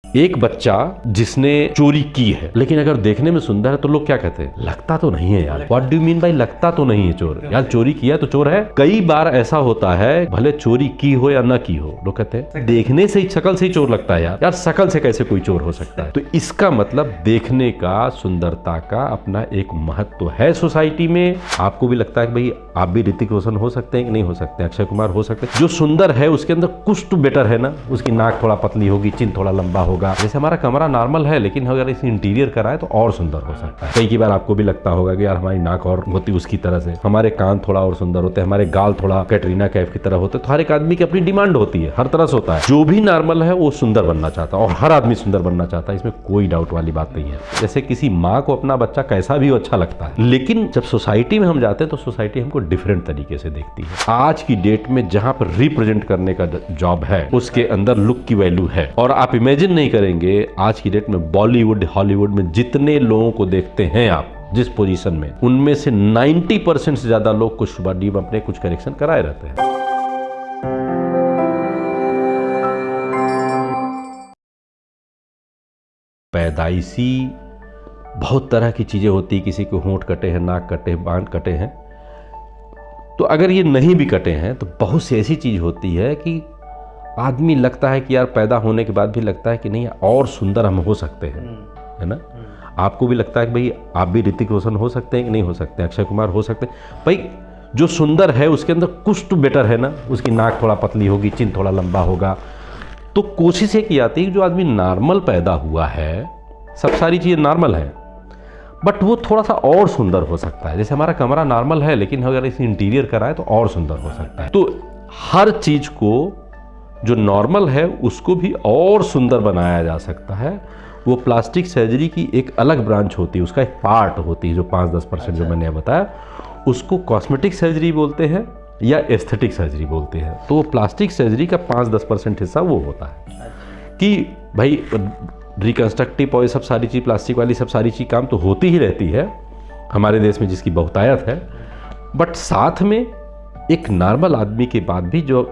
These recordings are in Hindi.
एक बच्चा जिसने चोरी की है लेकिन अगर देखने में सुंदर है तो लोग क्या कहते हैं, लगता तो नहीं है यार। व्हाट डू मीन बाय लगता तो नहीं है चोर? यार चोरी किया तो चोर है। कई बार ऐसा होता है भले चोरी की हो या ना की हो, लोग कहते हैं देखने से ही, शक्ल से ही चोर लगता है। यार शक्ल से कैसे कोई चोर हो सकता है? तो इसका मतलब देखने का, सुंदरता का अपना एक महत्व है सोसाइटी में। आपको भी लगता है कि भाई आप भी ऋतिक रोशन हो सकते हैं कि नहीं हो सकते, अक्षय कुमार हो सकते हैं। जो सुंदर है उसके अंदर कुछ तो बेटर है ना, उसकी नाक थोड़ा पतली होगी, चिन थोड़ा लंबा होगा। जैसे हमारा कमरा नॉर्मल है लेकिन अगर इसे इंटीरियर कराए तो और सुंदर हो सकता है। कई बार आपको भी लगता होगा कि यार हमारी नाक और होती उसकी तरह से, हमारे कान थोड़ा और सुंदर होते हैं, हमारे गाल थोड़ा कैटरीना कैफ की तरह होते हैं। तो हर एक आदमी की अपनी डिमांड होती है, हर तरह से होता है। जो भी नॉर्मल है वो सुंदर बनना चाहता है और हर आदमी सुंदर बनना चाहता है, इसमें कोई डाउट वाली बात नहीं है। जैसे किसी माँ को अपना बच्चा कैसा भी अच्छा लगता है, लेकिन जब सोसाइटी में हम जाते हैं तो सोसाइटी हमको डिफरेंट तरीके से देखती है। आज की डेट में जहां पर रिप्रेजेंट करने का जॉब है उसके अंदर लुक की वैल्यू है। और आप इमेजिन नहीं करेंगे आज की डेट में बॉलीवुड, हॉलीवुड में जितने लोगों को देखते हैं आप जिस पोजीशन में, उनमें से 90% से ज्यादा लोग कुछ बॉडी में अपने कुछ करेक्शन कराए रहते हैं। पैदाइशी बहुत तरह की चीजें होती है, किसी को होंठ कटे हैं, नाक कटे हैं, बाल कटे हैं। तो अगर ये नहीं भी कटे हैं तो बहुत सी ऐसी चीज होती है कि आदमी लगता है कि यार पैदा होने के बाद भी लगता है कि नहीं और सुंदर हम हो सकते हैं, है ना। आपको भी लगता है कि भाई आप भी ऋतिक रोशन हो सकते हैं कि नहीं हो सकते, अक्षय कुमार हो सकते हैं। भाई जो सुंदर है उसके अंदर कुछ तो बेटर है ना, उसकी नाक थोड़ा पतली होगी, चिन थोड़ा लंबा होगा। तो कोशिश ये की जाती है कि जो आदमी नॉर्मल पैदा हुआ है, सब सारी चीज़ें नॉर्मल है, बट वो थोड़ा सा और सुंदर हो सकता है। जैसे हमारा कमरा नॉर्मल है लेकिन अगर इसे इंटीरियर कराए तो और सुंदर हो सकता है। तो हर चीज़ को जो नॉर्मल है उसको भी और सुंदर बनाया जा सकता है। वो प्लास्टिक सर्जरी की एक अलग ब्रांच होती है, उसका एक पार्ट होती है जो 5-10% जो मैंने बताया, उसको कॉस्मेटिक सर्जरी बोलते हैं या एस्थेटिक सर्जरी बोलते हैं। तो वो प्लास्टिक सर्जरी का 5-10% हिस्सा वो होता है कि भाई रिकन्स्ट्रक्टिव और ये सब सारी चीज़, प्लास्टिक वाली सब सारी चीज़ काम तो होती ही रहती है हमारे देश में, जिसकी बहुतायत है। बट साथ में एक नॉर्मल आदमी के बाद भी जो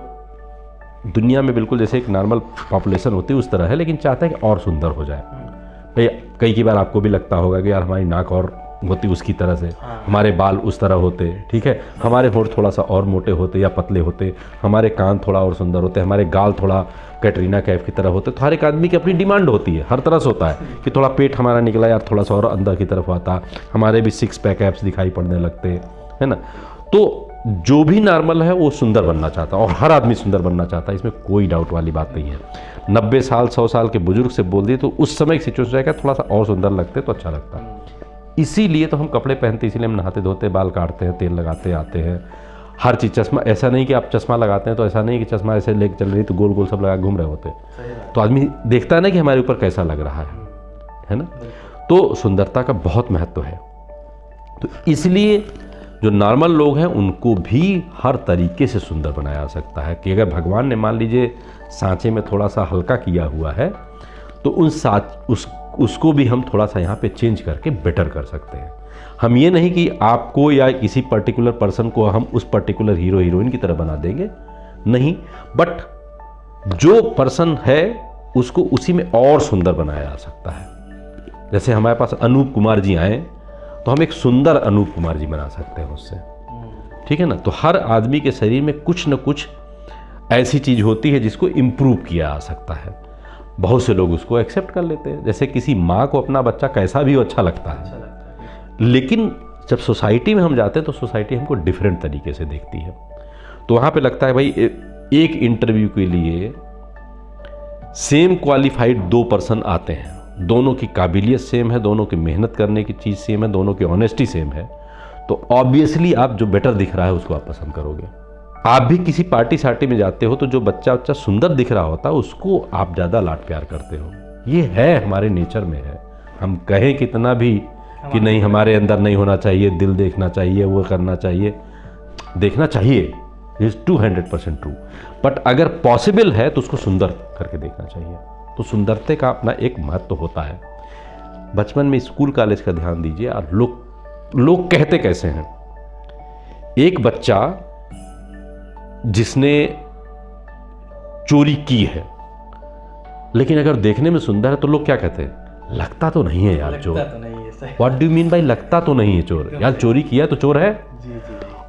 दुनिया में बिल्कुल जैसे एक नॉर्मल पॉपुलेशन होती है उस तरह है, लेकिन चाहता है कि और सुंदर हो जाए। भाई कई बार आपको भी लगता होगा कि यार हमारी नाक और होती उसकी तरह से, हमारे बाल उस तरह होते, ठीक है, हमारे होंठ थोड़ा सा और मोटे होते या पतले होते, हमारे कान थोड़ा और सुंदर होते, हमारे गाल थोड़ा कैटरीना कैफ की तरह होते। तो हर एक आदमी की अपनी डिमांड होती है, हर तरह से होता है कि थोड़ा पेट हमारा निकला यार, थोड़ा सा और अंदर की तरफ आता, हमारे भी 6 पैक एब्स दिखाई पड़ने लगते, है ना। तो जो भी नॉर्मल है वो सुंदर बनना चाहता है और हर आदमी सुंदर बनना चाहता है, इसमें कोई डाउट वाली बात नहीं है। 90 साल 100 साल के बुजुर्ग से बोल दिए तो उस समय एक सिचुएशन रहेगा थोड़ा सा और सुंदर लगते तो अच्छा लगता है। इसीलिए तो हम कपड़े पहनते, इसीलिए हम नहाते धोते, बाल काटते हैं, तेल लगाते आते हैं, हर चीज़। चश्मा ऐसा नहीं कि आप चश्मा लगाते हैं तो ऐसा नहीं कि चश्मा ऐसे लेके चल रही तो गोल गोल सब लगा घूम रहे होते, तो आदमी देखता है ना कि हमारे ऊपर कैसा लग रहा है ना। तो सुंदरता का बहुत महत्व है। तो इसलिए जो नॉर्मल लोग हैं उनको भी हर तरीके से सुंदर बनाया जा सकता है कि अगर भगवान ने मान लीजिए सांचे में थोड़ा सा हल्का किया हुआ है तो उसको भी हम थोड़ा सा यहाँ पे चेंज करके बेटर कर सकते हैं। हम ये नहीं कि आपको या किसी पर्टिकुलर पर्सन को हम उस पर्टिकुलर हीरो हीरोइन की तरह बना देंगे, नहीं, बट जो पर्सन है उसको उसी में और सुंदर बनाया जा सकता है। जैसे हमारे पास अनूप कुमार जी आए तो हम एक सुंदर अनूप कुमार जी बना सकते हैं उससे, ठीक है ना। तो हर आदमी के शरीर में कुछ न कुछ ऐसी चीज होती है जिसको इम्प्रूव किया जा सकता है। बहुत से लोग उसको एक्सेप्ट कर लेते हैं। जैसे किसी माँ को अपना बच्चा कैसा भी अच्छा लगता है, लेकिन जब सोसाइटी में हम जाते हैं तो सोसाइटी हमको डिफरेंट तरीके से देखती है। तो वहाँ पे लगता है भाई एक इंटरव्यू के लिए सेम क्वालिफाइड 2 पर्सन आते हैं, दोनों की काबिलियत सेम है, दोनों की मेहनत करने की चीज़ सेम है, दोनों की ऑनेस्टी सेम है, तो ऑब्वियसली आप जो बेटर दिख रहा है उसको आप पसंद करोगे। आप भी किसी पार्टी सार्टी में जाते हो तो जो बच्चा सुंदर दिख रहा होता है उसको आप ज़्यादा लाड प्यार करते हो। ये है हमारे नेचर में है। हम कहें कितना भी कि नहीं हमारे अंदर नहीं होना चाहिए, दिल देखना चाहिए, वो करना चाहिए, देखना चाहिए, इज 200% ट्रू, बट अगर पॉसिबल है तो उसको सुंदर करके देखना चाहिए। तो सुंदरता का अपना एक महत्व होता है। बचपन में स्कूल कॉलेज का ध्यान दीजिए। और लोग कहते कैसे हैं, एक बच्चा जिसने चोरी की है लेकिन अगर देखने में सुंदर है तो लोग क्या कहते हैं, लगता तो नहीं है यार चोर। What do you mean by लगता तो नहीं है चोर? यार चोरी किया तो चोर है।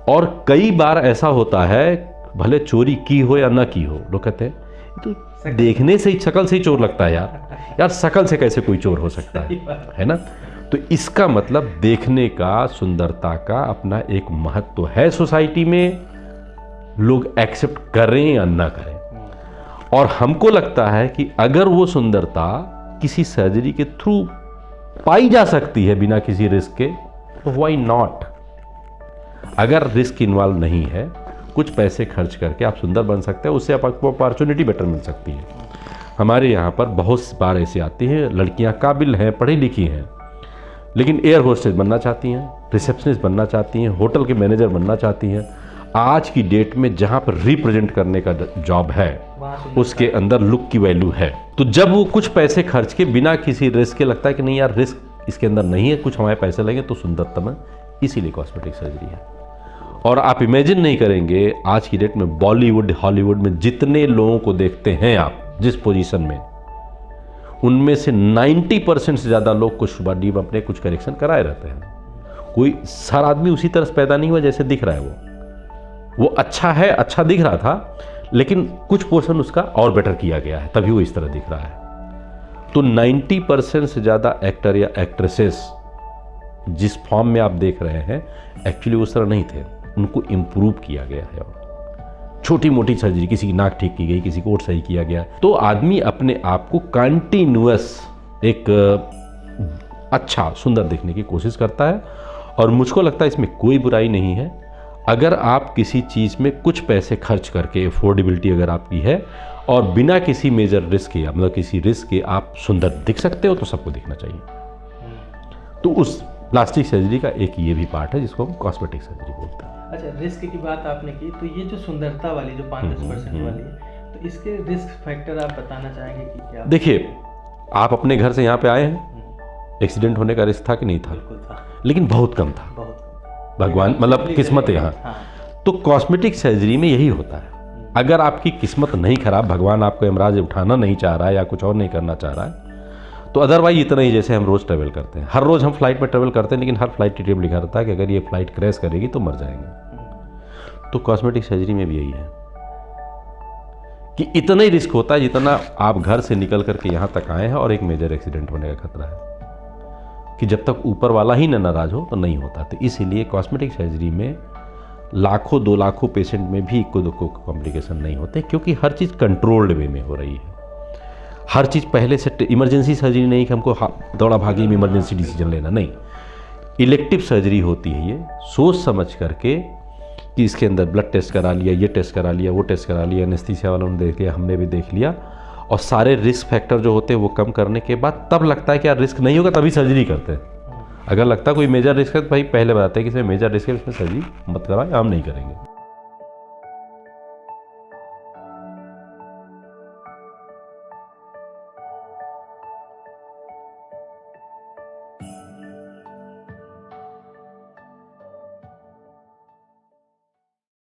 और कई बार ऐसा होता है, भले चोरी की हो या ना की हो, लोग कहते हैं तो देखने से ही, शक्ल से ही चोर लगता है यार शक्ल से कैसे कोई चोर हो सकता है ना। तो इसका मतलब देखने का, सुंदरता का अपना एक महत्व है सोसाइटी में, लोग एक्सेप्ट करें या ना करें। और हमको लगता है कि अगर वो सुंदरता किसी सर्जरी के थ्रू पाई जा सकती है बिना किसी रिस्क के, तो व्हाई नॉट। अगर रिस्क इन्वॉल्व नहीं है, कुछ पैसे खर्च करके आप सुंदर बन सकते हैं, उससे आपको अपॉर्चुनिटी बेटर मिल सकती है। हमारे यहाँ पर बहुत बार ऐसे आती हैं लड़कियाँ, काबिल हैं, पढ़ी लिखी हैं, लेकिन एयर होस्टेस बनना चाहती हैं, रिसेप्शनिस्ट बनना चाहती हैं, होटल के मैनेजर बनना चाहती हैं। आज की डेट में जहाँ पर रिप्रेजेंट करने का जॉब है, उसके अंदर लुक की वैल्यू है। तो जब वो कुछ पैसे खर्च के बिना किसी रिस्क के, लगता है कि नहीं यार रिस्क इसके अंदर नहीं है, कुछ हमारे पैसे लगे तो सुंदरतम है, इसीलिए कॉस्मेटिक सर्जरी है। और आप इमेजिन नहीं करेंगे, आज की डेट में बॉलीवुड, हॉलीवुड में जितने लोगों को देखते हैं आप जिस पोजीशन में, उनमें से 90% से ज़्यादा लोग कुछ बॉडी में अपने कुछ करेक्शन कराए रहते हैं। कोई हर आदमी उसी तरह पैदा नहीं हुआ जैसे दिख रहा है। वो अच्छा है, अच्छा दिख रहा था, लेकिन कुछ पोर्शन उसका और बेटर किया गया है, तभी वो इस तरह दिख रहा है। तो 90% से ज़्यादा एक्टर या एक्ट्रेसेस जिस फॉर्म में आप देख रहे हैं, एक्चुअली उस तरह नहीं थे, उनको इम्प्रूव किया गया है। छोटी मोटी सर्जरी, किसी की नाक ठीक की गई, किसी को ओठ सही किया गया, तो आदमी अपने आप को कंटिन्यूअस एक अच्छा सुंदर दिखने की कोशिश करता है। और मुझको लगता है इसमें कोई बुराई नहीं है। अगर आप किसी चीज़ में कुछ पैसे खर्च करके, अफोर्डेबिलिटी अगर आपकी है और बिना किसी मेजर रिस्क के, मतलब किसी रिस्क के आप सुंदर दिख सकते हो, तो सबको दिखना चाहिए। तो उस प्लास्टिक सर्जरी का एक ये भी पार्ट है जिसको हम कॉस्मेटिक सर्जरी बोलते हैं। अच्छा, रिस्क की बात आपने की, तो ये जो सुंदरता वाली जो 5-10% वाली है, तो इसके रिस्क फैक्टर आप बताना चाहेंगे कि क्या? देखिए, आप अपने घर से यहाँ पे आए हैं, एक्सीडेंट होने का रिस्क था कि नहीं था? बिल्कुल था, लेकिन बहुत कम था। भगवान, मतलब किस्मत है यहाँ। तो कॉस्मेटिक सर्जरी में यही होता है। अगर आपकी किस्मत नहीं खराब, भगवान आपको यमराज उठाना नहीं चाह रहा है या कुछ और नहीं करना चाह रहा है, तो अदरवाइज इतना ही, जैसे हम रोज़ ट्रैवल करते हैं, हर रोज़ हम फ्लाइट में ट्रैवल करते हैं, लेकिन हर फ्लाइट की टिकट लिखा रहता है कि अगर ये फ्लाइट क्रैश करेगी तो मर जाएंगे। तो कॉस्मेटिक सर्जरी में भी यही है कि इतना ही रिस्क होता है जितना आप घर से निकल करके यहाँ तक आए हैं और एक मेजर एक्सीडेंट होने का खतरा है, कि जब तक ऊपर वाला ही न नाराज हो तो नहीं होता। तो इसीलिए कॉस्मेटिक सर्जरी में लाखों 2 लाखों पेशेंट में भी इक्को दुक्को कॉम्प्लिकेशन नहीं होते, क्योंकि हर चीज़ कंट्रोल्ड वे में हो रही है। हर चीज़ पहले से, इमरजेंसी सर्जरी नहीं कि हमको दौड़ा भागी में इमरजेंसी डिसीजन लेना, नहीं। इलेक्टिव सर्जरी होती है ये, सोच समझ करके कि इसके अंदर ब्लड टेस्ट करा लिया, ये टेस्ट करा लिया, वो टेस्ट करा लिया, एनेस्थीसिया वालों ने देख लिया, हमने भी देख लिया, और सारे रिस्क फैक्टर जो होते हैं वो कम करने के बाद तब लगता है कि यार रिस्क नहीं होगा, तभी सर्जरी करते हैं। अगर लगता है कोई मेजर रिस्क है तो भाई पहले बताते हैं कि इसमें मेजर रिस्क है, इसमें सर्जरी मत कराएं, हम नहीं करेंगे।